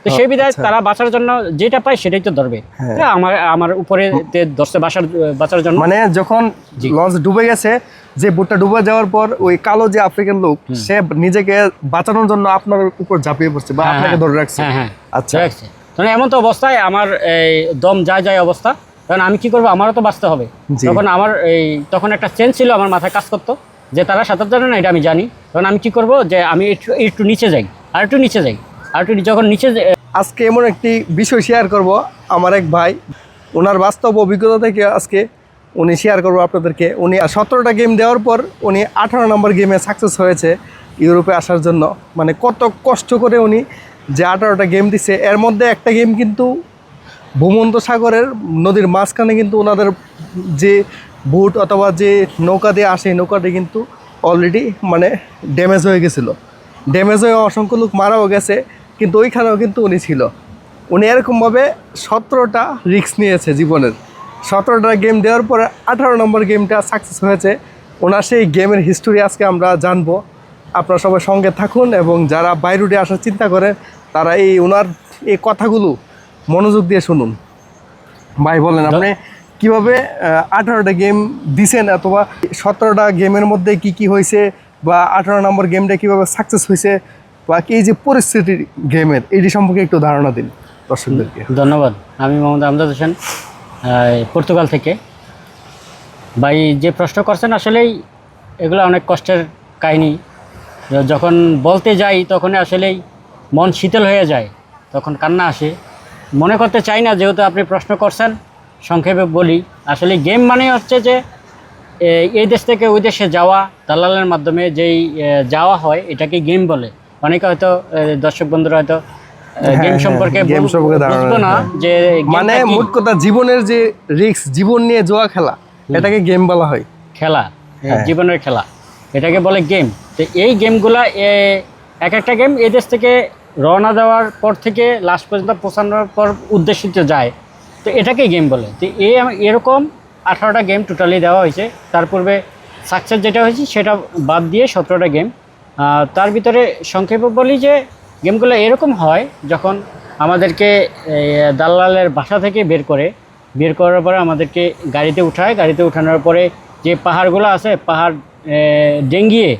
তো সেই বিধায় তারা বাঁচার জন্য যেটা পায় সেটাই তো ধরবে। আমার উপরে ধরছে বাঁচার জন্য। মানে যখন লঞ্চ ডুবে গেছে, যে বোটটা ডুবে যাওয়ার পর ওই কালো যে আফ্রিকান লোক সে নিজেকে বাঁচানোর জন্য আপনার উপর ঝাঁপিয়ে পড়ছে বা আপনাকে ধরে রাখছে। আচ্ছা, তখন এমন তো অবস্থায় আমার এই দম যায় অবস্থা, কারণ আমি কি করবো, আমারও তো বাঁচতে হবে। তখন আমার তখন একটা চেঞ্জ ছিল আমার মাথায় কাজ করতো যে তারা সাঁতার জানে না, এটা আমি জানি। তখন আমি কি করব যে আমি একটু নিচে যাই, আর একটু নিচে যাই, আর একটু যখন নিচে। আজকে এমন একটি বিষয় শেয়ার করব, আমার এক ভাই ওনার বাস্তব অভিজ্ঞতা থেকে আজকে উনি শেয়ার করবো আপনাদেরকে। উনি 17টা গেম দেওয়ার পর উনি 18 নম্বর গেমে সাকসেস হয়েছে ইউরোপে আসার জন্য। মানে কত কষ্ট করে উনি যে 18টা গেম দিছে, এর মধ্যে একটা গেম কিন্তু ভূমধ্য সাগরের নদীর মাঝখানে কিন্তু ওনাদের যে বুট অথবা যে নৌকা দিয়ে আসে নৌকাটি কিন্তু অলরেডি মানে ড্যামেজ হয়ে গেছিলো। ড্যামেজ হয়ে অসংখ্য লোক মারাও গেছে, কিন্তু ওইখানেও কিন্তু উনি ছিল। উনি এরকমভাবে 17টা রিস্ক নিয়েছে জীবনের। 17টা গেম দেওয়ার পরে 18 নম্বর গেমটা সাকসেস হয়েছে। ওনার সেই গেমের হিস্টোরি আজকে আমরা জানবো। আপনারা সবাই সঙ্গে থাকুন, এবং যারা বাইরুটে আসার চিন্তা করে তারা ওনার এই কথাগুলো মনোযোগ দিয়ে শুনুন। ভাই বলেন, আপনি কীভাবে 18টা গেম দিছেন, অথবা 17টা গেমের মধ্যে কি কি হয়েছে, বা 18 নম্বর গেমটা কীভাবে সাকসেস হয়েছে, বা এই যে পরিস্থিতি গেমের এটি সম্পর্কে একটু ধারণা দিন দর্শকদেরকে। ধন্যবাদ। আমি মোহাম্মদ আমজাদ হোসেন, পর্তুগাল থেকে। ভাই যে প্রশ্ন করছেন, আসলেই এগুলো অনেক কষ্টের কাহিনী। যখন বলতে যাই তখন আসলেই মন শীতল হয়ে যায়, তখন কান্না আসে। মনে করতে চাই না, যেহেতু আপনি প্রশ্ন করছেন, সংক্ষেপে বলি। আসলে গেম মানে হচ্ছে যে এই দেশ থেকে ওই দেশে যাওয়া, দালালের মাধ্যমে যেই যাওয়া হয়, এটাকে গেম বলে। অনেকে হয়তো দর্শক বন্ধুরা হয়তো গেম সম্পর্কে বুঝবো না যে মানে মোট কথা জীবনের যে রিস্ক, জীবন নিয়ে জুয়া খেলা, এটাকে গেম বলা হয়। খেলা, জীবনের খেলা, এটাকে বলে গেম। তো এই গেমগুলা এক একটা গেম এই দেশ থেকে রওনা দেওয়ার পর থেকে লাস্ট পর্যন্ত পৌঁছানোর পর উদ্দেশিত যায়, তো এটাকেই গেম বলে। তো এরকম 18টা গেম টোটালি দেওয়া হয়েছে। তার পূর্বে সাকসেস যেটা হয়েছে সেটা বাদ দিয়ে 17টা গেম। তার ভিতরে সংক্ষেপে বলি যে গেমগুলো এরকম হয়, যখন আমাদেরকে দালালের বাসা থেকে বের করার পরে আমাদেরকে গাড়িতে উঠায়। গাড়িতে উঠানোর পরে যে পাহাড়গুলো আছে, পাহাড় ডেঙ্গিয়ে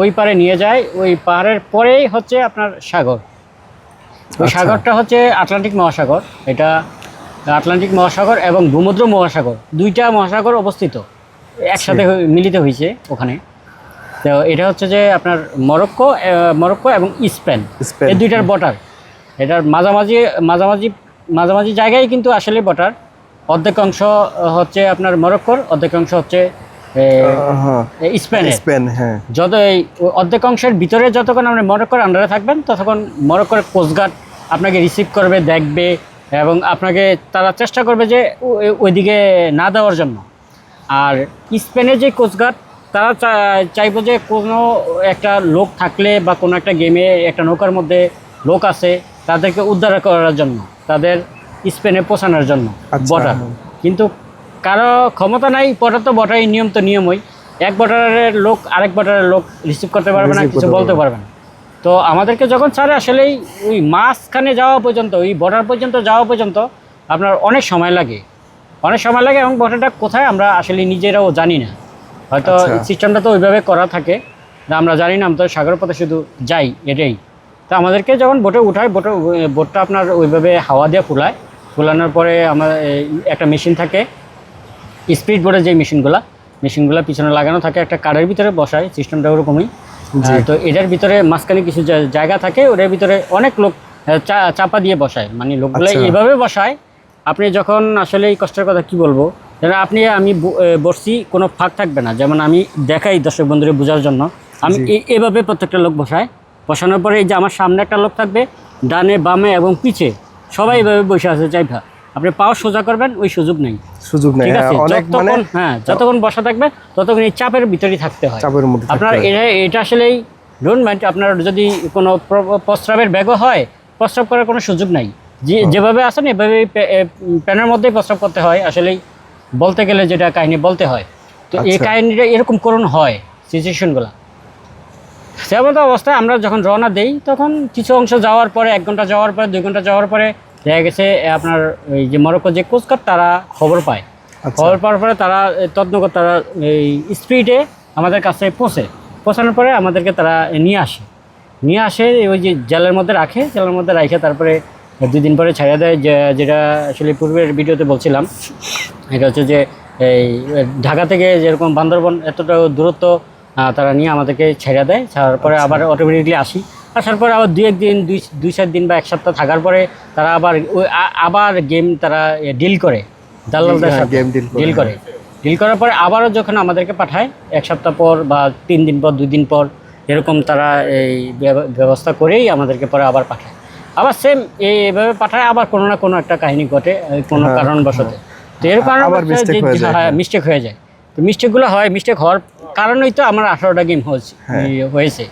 ওই পারে নিয়ে যায়। ওই পাহাড়ের পরেই হচ্ছে আপনার সাগর। ওই সাগরটা হচ্ছে আটলান্টিক মহাসাগর। এটা আটলান্টিক মহাসাগর এবং ভূমধ্য মহাসাগর, দুইটা মহাসাগর অবস্থিত একসাথে মিলিত হয়েছে ওখানে। তো এটা হচ্ছে যে আপনার মরক্কো এবং স্পেন, এই দুইটার বর্ডার। এটার মাঝামাঝি জায়গায় কিন্তু আসলে বর্ডার। অর্ধেক অংশ হচ্ছে আপনার মরক্কোর, অর্ধেক অংশ হচ্ছে স্পেন। যত এই অর্ধেক অংশের ভিতরে যতক্ষণ আপনি মরক্কোর আন্ডারে থাকবেন, ততক্ষণ মরক্কোর কোস্টগার্ড আপনাকে রিসিভ করবে, দেখবে, এবং আপনাকে তারা চেষ্টা করবে যে ওইদিকে না দেওয়ার জন্য। আর স্পেনের যে কোস্টগার্ড, তারা চাইবো যে কোনো একটা লোক থাকলে বা কোনো একটা গেমে একটা নৌকার মধ্যে লোক আছে, তাদেরকে উদ্ধার করার জন্য, তাদের স্পেনে পৌঁছানোর জন্য বর্ডার। কিন্তু কারো ক্ষমতা নাই, বর্ডার তো বর্ডারই, নিয়ম তো নিয়মই। এক বর্ডারের লোক আরেক বর্ডারের লোক রিসিভ করতে পারবে না, কিছু বলতে পারবে না। তো আমাদেরকে যখন ছাড়ে, আসলেই ওই মাঝখানে যাওয়া পর্যন্ত, ওই বর্ডার পর্যন্ত যাওয়া পর্যন্ত আপনার অনেক সময় লাগে, এবং বর্ডারটা কোথায় আমরা আসলে নিজেরাও জানি না। হয়তো সিস্টেমটা তো ওইভাবে করা থাকে, আমরা জানি না, আমরা তো সাগর পথে শুধু যাই, এটাই। তো আমাদেরকে যখন বোটে উঠায়, বোটটা আপনার ওইভাবে হাওয়া দিয়ে ফুলানোর পরে আমার একটা মেশিন থাকে, স্পিড বোটের যে মেশিনগুলো পিছনে লাগানো থাকে, একটা কারের ভিতরে বসায়, সিস্টেমটা ওরকমই। তো এটার ভিতরে মাঝখানে কিছু জায়গা থাকে, ওটার ভিতরে অনেক লোক চাপা দিয়ে বসায়। মানে লোকগুলো এভাবে বসায়, আপনি যখন আসলে এই কষ্টের কথা কি বলবো, যেন আমি বসছি, কোনো ফাঁক থাকবে না। যেমন আমি দেখাই দর্শক বন্ধুরা বোঝার জন্য, আমি এভাবে প্রত্যেকটা লোক বসানোর পরে এই যে আমার সামনে একটা লোক থাকবে, ডানে বামে এবং পিছে সবাই এভাবে বসে আছে। চাইভা আপনি পাও সোজা করবেন, ওই সুযোগ নেই। ঠিক আছে, যতক্ষণ বসা থাকবে ততক্ষণ এই চাপের ভিতরেই থাকতে হয় আপনার। এটা আসলেই ডোন্ট মাইন্ড। আপনার যদি কোনো প্রস্রাবের ব্যাগও হয়, প্রস্রাব করার কোনো সুযোগ নাই। যেভাবে আসেন এভাবে প্যানের মধ্যেই প্রস্রাব করতে হয়। আসলেই বলতে গেলে যেটা কাহিনী বলতে হয়, তো এই কাহিনীটা এরকম করুন হয় সিচুয়েশনগুলো। সেমন তো অবস্থায় আমরা যখন রওনা দেই তখন কিছু অংশ যাওয়ার পরে 1 ঘন্টা যাওয়ার পরে 2 ঘন্টা যাওয়ার পরে দেখা গেছে আপনার ওই যে মরক্কো যে কোস্টগার্ড তারা খবর পায়। খবর পাওয়ার পরে তারা তদন্ত তারা এই স্পিডে আমাদের কাছে পৌঁছানোর পরে আমাদেরকে তারা নিয়ে আসে ওই যে জেলের মধ্যে রাখে, জেলের মধ্যে রাখে তারপরে 2 দিন পরে ছেড়ে দেয়। যেটা আসলে পূর্বের ভিডিওতে বলছিলাম, এটা হচ্ছে যে এই ঢাকা থেকে যেরকম বান্দরবন এতটা দূরত্ব তারা নিয়ে আমাদেরকে ছেড়ে দেয়। ছাড়ার পরে আবার অটোমেটিকলি আসার পরে আবার 2-1 দিন 2-4 দিন বা 1 সপ্তাহ থাকার পরে তারা আবার গেম তারা ডিল করে, দালালদের সাথে ডিল করার পরে আবারও যখন আমাদেরকে পাঠায় 1 সপ্তাহ পর বা 3 দিন পর 2 দিন পর এরকম তারা এই ব্যবস্থা করেই আমাদেরকে পরে আবার পাঠায়। আবার সেম এইভাবে পাঠায়, আবার কোনো না কোনো একটা কাহিনী ঘটে কোনো কারণবশত। তো এর কারণে মিস্টেক হয়ে যায়। তো মিস্টেকগুলো হয়, মিস্টেক হওয়ার কারণেই তো আমার 18টা গেম হয়েছে।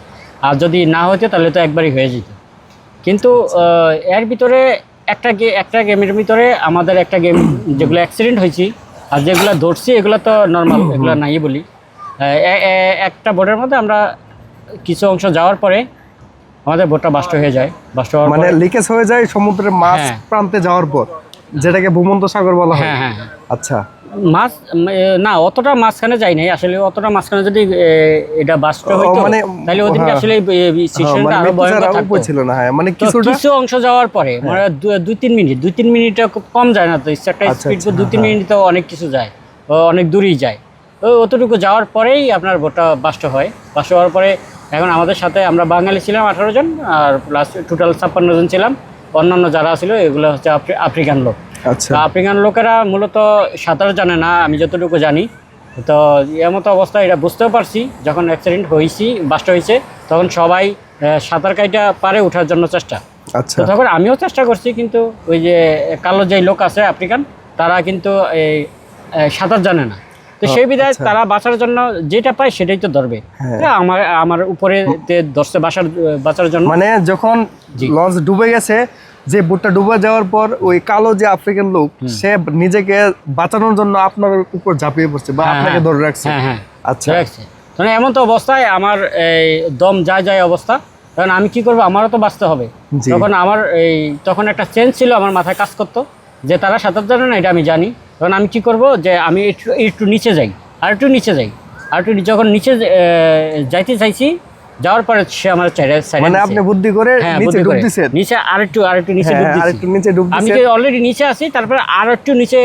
আর যদি না হতো তাহলে তো একবারই হয়ে যেত। কিন্তু এর ভিতরে একটা গেমের ভিতরে আমাদের একটা গেম যেগুলো অ্যাক্সিডেন্ট হয়েছি আর যেগুলো ধরছি এগুলো তো নর্মাল, এগুলো নাই বলি। একটা বোটের মধ্যে আমরা কিছু অংশ যাওয়ার পরে আমাদের বোটটা বাস্ট হয়ে যায়। মানে লিকেজ হয়ে যায় সমুদ্রের মাছ প্রান্তে যাওয়ার পর, যেটাকে ভূমধ্যসাগর বলা হয়। হ্যাঁ। আচ্ছা, মাছ না অতটা মাঝখানে যাই নাই আসলে। অতটা মাঝখানে যদি এটা বাস্ট হইতো তাহলে ওদিকে আসলে সিচুয়েশনটা আরো ভয়ঙ্কর থাকতো ছিল না। হ্যাঁ, মানে কিছু অংশ যাওয়ার পরে মানে 2-3 মিনিট খুব কম যায় না তো, একটা স্পিড 2-3 মিনিট তো অনেক কিছু যায়, অনেক দূরেই যায়। অতটুকু যাওয়ার পরেই আপনার বোটটা বাস্ট হওয়ার পরে এখন আমাদের সাথে আমরা বাঙালি ছিলাম 18 জন, আর প্লাস টোটাল 56 জন ছিলাম। অন্যান্য যারা ছিল এগুলো হচ্ছে আফ্রিকান লোক। আচ্ছা, আফ্রিকান লোকেরা মূলত সাঁতার জানে না, আমি যতটুকু জানি। তো এমতো অবস্থা এটা বুঝতেও পারছি যখন অ্যাক্সিডেন্ট বাস্ট হয়েছে, তখন সবাই সাঁতার কাইটা পারে ওঠার জন্য চেষ্টা। আচ্ছা, তো তখন আমিও চেষ্টা করছি, কিন্তু ওই যে কালো যেই লোক আছে আফ্রিকান, তারা কিন্তু এই সাঁতার জানে না। তো সেই বিধায় তারা বাঁচার জন্য যেটা পায় সেটাই তো ধরবে। আমার উপরে ধরছে বাঁচার জন্য। মানে যখন লঞ্চ ডুবে গেছে, যে বোটটা ডুবে যাওয়ার পর ওই কালো যে আফ্রিকান লোক সে নিজেকে বাঁচানোর জন্য আপনার উপর ঝাঁপিয়ে পড়ছে বা আপনাকে ধরে রাখছে। আচ্ছা, মানে এমন তো অবস্থায় আমার এই দম যায় অবস্থা, কারণ আমি কি করবো, আমারও তো বাঁচতে হবে। তখন একটা চেঞ্জ ছিল আমার মাথায় কাজ করতো যে তারা সাঁতার জানে না, এটা আমি জানি। তখন আমি কি করব যে আমি একটু নিচে যাই, আর একটু যখন নিচে যাইতে চাইছি, যাওয়ার পরে সে আমার মানে আপনি বুদ্ধি করে নিচে ডুব দিছেন, নিচে আরেকটু নিচে ডুব দিছি। আমি অলরেডি নিচে আছি, তারপরে আরেকটু নিচে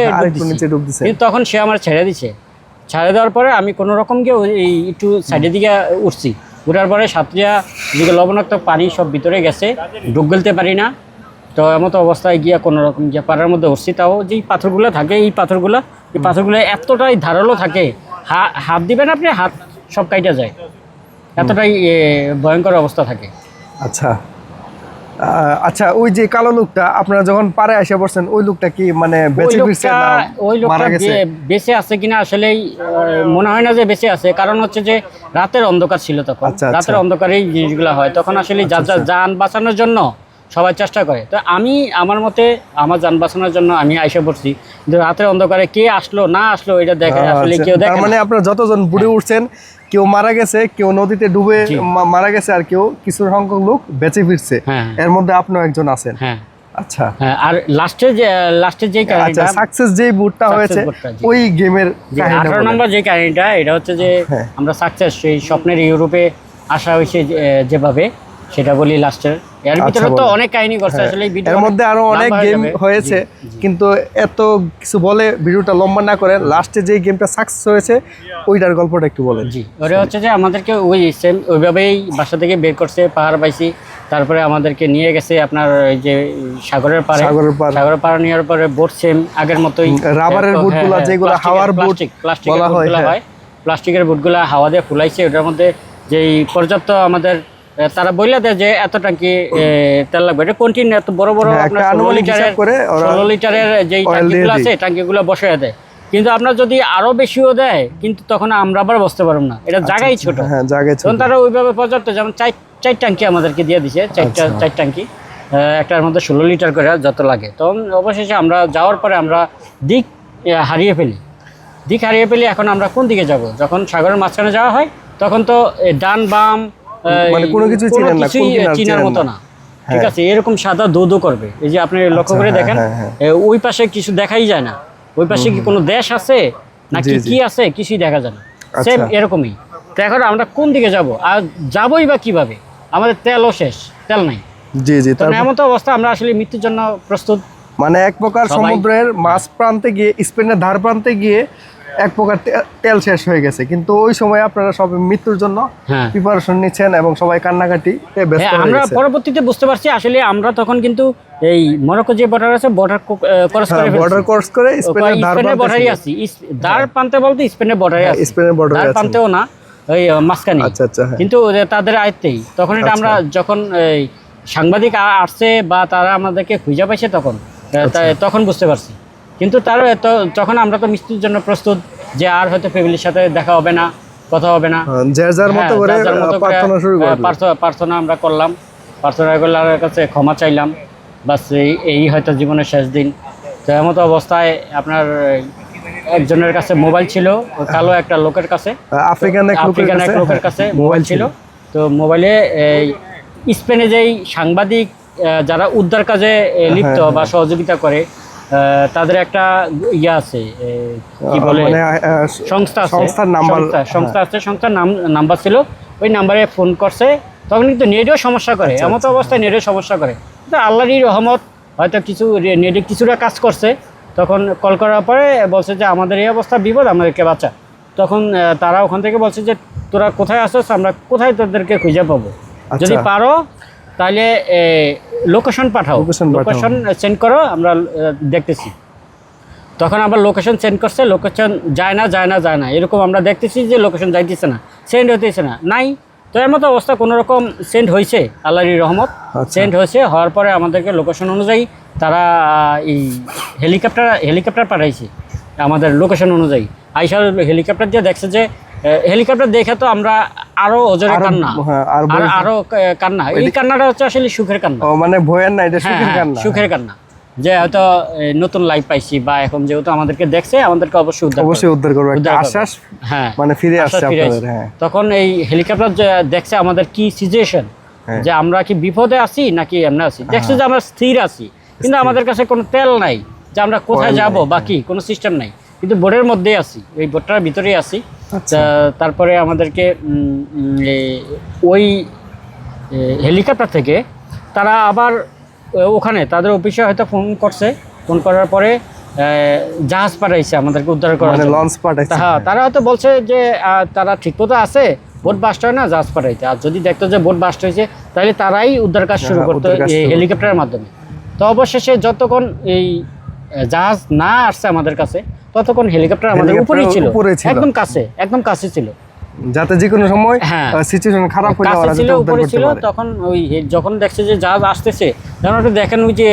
ডুব দিছি। কিন্তু তখন সে আমার ছেড়ে দেওয়ার পরে আমি কোনো রকম গিয়ে একটু সাইডের দিকে উঠছি। উঠার পরে সাঁতরিয়া দিকে লবণাক্ত পানি সব ভিতরে গেছে, ডুব গেলতে পারি না। তো এমতো অবস্থায় গিয়া কোনো রকম গিয়া পাড়ার মধ্যে উঠছি। তাও যেই পাথরগুলো থাকে এই পাথরগুলো এতটাই ধারালো থাকে, হাত দিবেন আপনি, হাত সব কাইটা যায়, এতটাই ভয়ঙ্কর অবস্থা থাকে। আচ্ছা আচ্ছা, ওই যে কালো লোকটা আপনারা যখন পারে এসে পড়ছেন, ওই লোকটা কি মানে বেঁচে ফিরছে না মারা গেছে? বেঁচে আছে কিনা আসলে মনে হয় না যে বেঁচে আছে, কারণ হচ্ছে যে রাতের অন্ধকার ছিল তখন। রাতের অন্ধকারেই জিনিসগুলো হয়, তখন আসলে যান বাঁচানোর জন্য সবাই চেষ্টা করে। তো আমি আমার মতে আমার যান বাঁচানোর জন্য আমি আইসা পড়ছি, কিন্তু রাতের অন্ধকারে কে আসলো না আসলো এটা দেখে আসলে কেউ দেখে। মানে আপনারা যতজন বুড়ে উঠছেন, কেউ মারা গেছে, কেউ নদীতে ডুবে মারা গেছে, আর কেউ কিছু সংখ্যক লোক বেঁচে ফিরছে। এর মধ্যে আপনিও একজন আছেন। আচ্ছা, আর লাস্টে যে কাহিনীটা সাকসেস যে বুটটা হয়েছে ওই গেমের 18 নম্বর যে কাহিনীটা, এটা হচ্ছে যে আমরা সাকসেস সেই স্বপ্নের ইউরোপে আসা হয়েছে যেভাবে, সেটা বলি লাস্টের। এর ভিতরে তো অনেক কাহিনী করছে আসলে, এর মধ্যে আরো অনেক গেম হয়েছে, কিন্তু এত কিছু বলে ভিডিওটা লম্বা না করে লাস্টে যে গেমটা সাকসেস হয়েছে ওইটার গল্পটা একটু বলেন। জি, ওটা হচ্ছে যে আমাদেরকে ওইভাবেই বাসা থেকে বের করছে, পাহাড় পাইছি, তারপরে আমাদেরকে নিয়ে গেছে আপনার ওই যে সাগরের পাড়ে নেওয়ার পরে বোট সেম আগের মতোই, রাবারের বুটগুলো যেগুলো হাওয়ার বুট বলা হয়, প্লাস্টিকের বুটগুলো হাওয়া দিয়ে ফুলাইছে। ওটার মধ্যে যেই পর্যাপ্ত আমাদের তারা বললে দেয় যে এত ট্যাঙ্কি তেল লাগবে, এটা কন্টিনিউ এত বড় 16 লিটারের যেই ট্যাঙ্কিগুলো আছে ট্যাঙ্কিগুলো বসিয়ে দেয়। কিন্তু আপনার যদি আরো বেশিও দেয়, কিন্তু তখন আমরা আবার বসতে পারবো না, এটা জায়গায় ছোট। তখন তারা ওইভাবে পর্যাপ্ত, যেমন 4 ট্যাঙ্কি আমাদেরকে দিয়ে দিছে, 4 ট্যাঙ্কি, একটার মধ্যে 16 লিটার করে যত লাগে। তখন অবশেষে আমরা যাওয়ার পরে আমরা দিক হারিয়ে ফেলি। এখন আমরা কোন দিকে যাব? যখন সাগরের মাঝখানে যাওয়া হয় তখন তো ডান বাম মানে কোনো কিছুই চিনেন না, কোন কিনার চিনার চেনেন মতো না। না, ঠিক আছে, এরকম সাদা দো করবে। এই যে আপনি লক্ষ্য করে হ্যাঁ, দেখেন, হ্যাঁ, হ্যাঁ। ওই পাশে কিছু দেখাই যায় না, ওই পাশে কি কোনো দেশ আছে নাকি জি, জি। কি আছে কিছুই দেখা যায় না, আচ্ছা। সেম এরকমই। তো এখন আমরা কোন দিকে যাব, আর যাবই বা কিভাবে, আমাদের তেলও শেষ, তেল নাই। জি জি, তো এমন তো অবস্থা, আমরা আসলে মৃত্যুর জন্য প্রস্তুত। মানে এক প্রকার সবাই- সমুদ্রের মাঝ প্রান্তে গিয়ে, স্পেনের ধার প্রান্তে গিয়ে এক প্রকার তেল শেষ হয়ে গেছে, কিন্তু ওই সময় আপনারা সবাই মৃত্যুর জন্য হ্যাঁ প্রিপারেশন নিচ্ছেন এবং সবাই কান্নাকাটি ব্যস্ত হ্যাঁ, হয়ে আমরা গেছে। পরবর্তীতে বুঝতে পারছি আসলে আমরা তখন কিন্তু এই মরক্কো যে বর্ডার আছে, বর্ডার ক্রস করে বর্ডার ক্রস করে স্পেনের ধার স্পেনের প্রান্তে বর্ডারই আছি, ধার প্রান্তে বলতে স্পেনের বর্ডারে হ্যাঁ, আছে, স্পেনের border-এ ধার আছেন। প্রান্তেও না, ওই মাঝখানে। আচ্ছা আচ্ছা, হ্যাঁ। কিন্তু তাদের আয়ত্তেই তখন এটা আমরা যখন এই সাংবাদিক আসছে বা তারা আমাদেরকে খুঁজে পাইছে তখন তখন বুঝতে পারছি। কিন্তু তার তখন আমরা তো মৃত্যুর জন্য প্রস্তুত, যে আর হয়তো ফ্যামিলির সাথে দেখা হবে না, কথা হবে না। যার যার মতো হ্যাঁ, করে যার যার মতো করে, প্রার্থনা শুরু করলেন। প্রার্থনা আমরা করলাম, প্রার্থনা করলে আল্লাহর কাছে ক্ষমা চাইলাম, বাস এই হয়তো জীবনের শেষ দিন। তো এমতো অবস্থায় আপনার একজনের কাছে মোবাইল ছিল, কালো একটা লোকের কাছে, আফ্রিকান এক লোকের কাছে মোবাইল ছিল। তো মোবাইলে স্পেনে যেই সাংবাদিক যারা উদ্ধার কাজে লিপ্ত বা সহযোগিতা করে, তাদের একটা ইয়ে আছে, কি বলে, মানে সংস্থা আছে, সংস্থার নাম্বার, সংস্থা আছে, সংস্থার নাম্বার ছিল, ওই নাম্বারে ফোন করছে। তখন কিন্তু নেটেও সমস্যা করে, এমন তো অবস্থায় নেটেও সমস্যা করে। তো আল্লাহরই রহমত, হয়তো কিছু নেটে কিছুটা কাজ করছে। তখন কল করার পরে বলছে যে আমাদের এই অবস্থা, বিপদ, আমাদেরকে বাঁচা। তখন তারা ওখান থেকে বলছে যে তোরা কোথায় আসছ, আমরা কোথায় তোদেরকে খুঁজে পাবো, যদি পারো তাহলে লোকেশন পাঠাও, লোকেশন সেন্ড করো, আমরা দেখতেছি। তখন আবার লোকেশন সেন্ড করছে, লোকেশন যায় না, এরকম আমরা দেখতেছি যে লোকেশন যাইতেছে না, সেন্ড হইতেছে না, নাই। তো এর মতো অবস্থা কোনো রকম সেন্ড হয়েছে, আল্লাহরই রহমত, সেন্ড হয়েছে। হওয়ার পরে আমাদেরকে লোকেশন অনুযায়ী তারা এই হেলিকপ্টার পাঠাইছে আমাদের লোকেশন অনুযায়ী। আইসা হেলিকপ্টার দিয়ে দেখছে যে, হেলিকপ্টার দেখে তো আমরা আরো অজরে কান্না, আরো কান্না। এই কান্নাটা হচ্ছে আসলে সুখের কান্না, মানে ভয়ের না, এটা সুখের কান্না, সুখের কান্না, যে হয়তো নতুন লাইফ পাইছি, বা এখন যেহেতু আমাদেরকে দেখছে, আমাদেরকে অবশ্যই উদ্ধার করবে, একটা আশ্বাস, হ্যাঁ, মানে ফিরে আসছে আপনাদের। হ্যাঁ, তখন এই হেলিকপ্টার দেখছে আমাদের কি সিচুয়েশন, যে আমরা কি বিপদে আছি নাকি এমনি আছি। দেখছে যে আমরা স্থির আছি, কিন্তু আমাদের কাছে কোনো তেল নাই, যে আমরা কোথায় যাব বা কি, কোনো সিস্টেম নাই, কিন্তু বোটের মধ্যেই আছি, এই বোটটার ভিতরেই আছি। তারপরে আমাদেরকে ওই হেলিকপ্টার থেকে তারা আবার ওখানে তাদের অফিসে হয়তো ফোন করছে, ফোন করার পরে জাহাজ পাঠাইছে আমাদেরকে উদ্ধার করার জন্য, লঞ্চ পাঠাইছে। হ্যাঁ, তারা হয়তো বলছে যে তারা ঠিকমতো আছে, বোট বাস্ট হয় না, জাহাজ পাঠাইতে। আর যদি দেখতো যে বোট বাস্ট হয়েছে, তাহলে তারাই উদ্ধার কাজ শুরু করতো এই হেলিকপ্টারের মাধ্যমে। তো অবশেষে যতক্ষণ এই জাহাজ না আসছে আমাদের কাছে, ততক্ষণ হেলিকপ্টার আমাদের উপরেই ছিল, একদম কাছে ছিল, যাতে যে কোনো সময় সিচুয়েশন খারাপ হলে ওরা ছিল, উপরে ছিল। তখন ওই যখন দেখছে যে জাহাজ আসতেছে, তখন ওটা দেখেন, ওই যে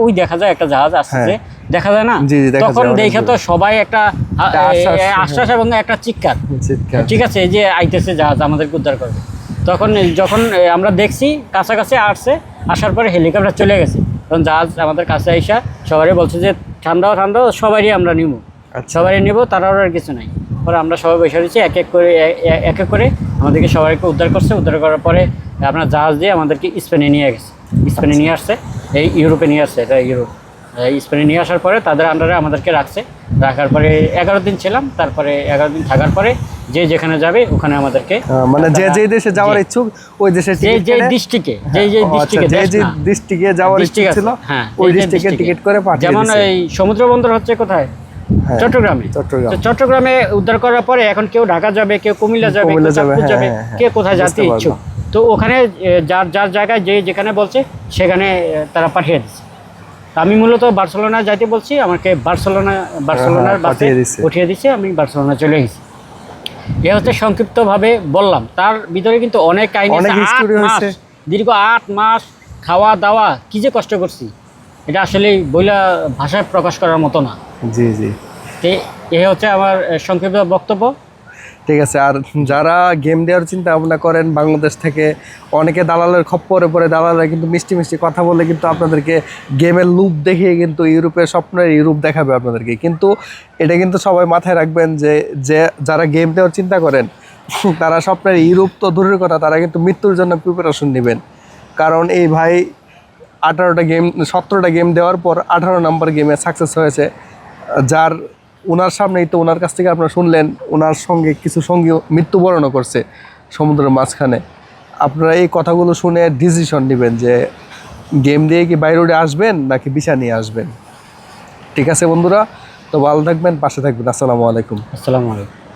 ওই দেখা যায় একটা জাহাজ আসতেছে, দেখা যায় না, তখন দেখে তো সবাই একটা আশ্বাস এবং একটা চিৎকার, ঠিক আছে, এই যে আইতেছে জাহাজ, আমাদেরকে উদ্ধার করবে। তখন যখন আমরা দেখছি কাছাকাছি আসছে, আসার পরে হেলিকপ্টার চলে গেছে, তখন জাহাজ আমাদের কাছে আইসা সবাই বলছে যে ঠান্ডাও, সবারই আমরা নিব, সবারই নিব, তারাও আর কিছু নাই। পরে আমরা সবাই বসে দিচ্ছি, এক এক করে আমাদেরকে সবাইকে উদ্ধার করছে। উদ্ধার করার পরে আপনার জাহাজ দিয়ে আমাদেরকে স্পেনে নিয়ে গেছে, স্পেনে নিয়ে আসছে, এই ইউরোপে নিয়ে আসছে, এটা ইউরোপ। স্পেনে নিয়ে আসার পরে তাদের আন্ডারে আমাদেরকে রাখছে, রাখার পরে 11 দিন ছিলাম। তারপরে 11 দিন থাকার পরে যে যেখানে যাবে ওখানে আমাদেরকে, মানে যে দেশে যাওয়ার ইচ্ছুক, ওই দেশে যে ডিস্ট্রিক্টে যাওয়ার ইচ্ছা ছিল, ওই ডিস্ট্রিক্টে টিকিট করে পাঠিয়ে যেমন এই সমুদ্র বন্দর হচ্ছে কোথায়, চট্টগ্রামে উদ্ধার করার পরে এখন কেউ ঢাকা যাবে, কেউ কুমিল্লা যাবে, কেউ চাঁদপুর যাবে, কে কোথায় যেতে ইচ্ছুক। তো ওখানে যার জায়গায় যেখানে বলছে সেখানে তারা পাঠিয়ে দিচ্ছে। আমি মূলত বার্সেলোনা যাইতে বলছি, আমাকে বার্সেলোনার বাসে উঠিয়ে দিচ্ছে, আমি বার্সেলোনা চলে গেছি। এ হচ্ছে সংক্ষিপ্তভাবে বললাম। তার ভিতরে কিন্তু অনেক কাহিনী, দীর্ঘ 8 মাস খাওয়া দাওয়া, কি যে কষ্ট করছি, এটা আসলে বইলা ভাষায় প্রকাশ করার মতো না। জি জি, এ হচ্ছে আমার সংক্ষিপ্ত বক্তব্য। ঠিক আছে। আর যারা গেম দেওয়ার চিন্তা ভাবনা করেন বাংলাদেশ থেকে, অনেকে দালালের খপ্পরে পড়ে, দালালরা কিন্তু মিষ্টি মিষ্টি কথা বলে কিন্তু আপনাদেরকে গেমের লুপ দেখিয়ে কিন্তু ইউরোপের স্বপ্নের ইউরোপ দেখাবে আপনাদেরকে। কিন্তু এটা কিন্তু সবাই মাথায় রাখবেন যে যারা গেম দেওয়ার চিন্তা করেন, তারা স্বপ্নের ইউরোপ তো দূরের কথা, তারা কিন্তু মৃত্যুর জন্য প্রিপারেশন নেবেন। কারণ এই ভাই 17টা গেম দেওয়ার পর 18 নম্বর গেমে সাকসেস হয়েছে, যার ওনার সামনেই তো, ওনার কাছ থেকে আপনারা শুনলেন, ওনার সঙ্গে কিছু সঙ্গী মৃত্যুবরণও করছে সমুদ্রের মাঝখানে। আপনারা এই কথাগুলো শুনে ডিসিশন নেবেন যে গেম দিয়ে কি বাইরে উঠে আসবেন নাকি বিছা নিয়ে আসবেন। ঠিক আছে বন্ধুরা, তো ভালো থাকবেন, পাশে থাকবেন। আসসালামু আলাইকুম। আসসালামু আলাইকুম।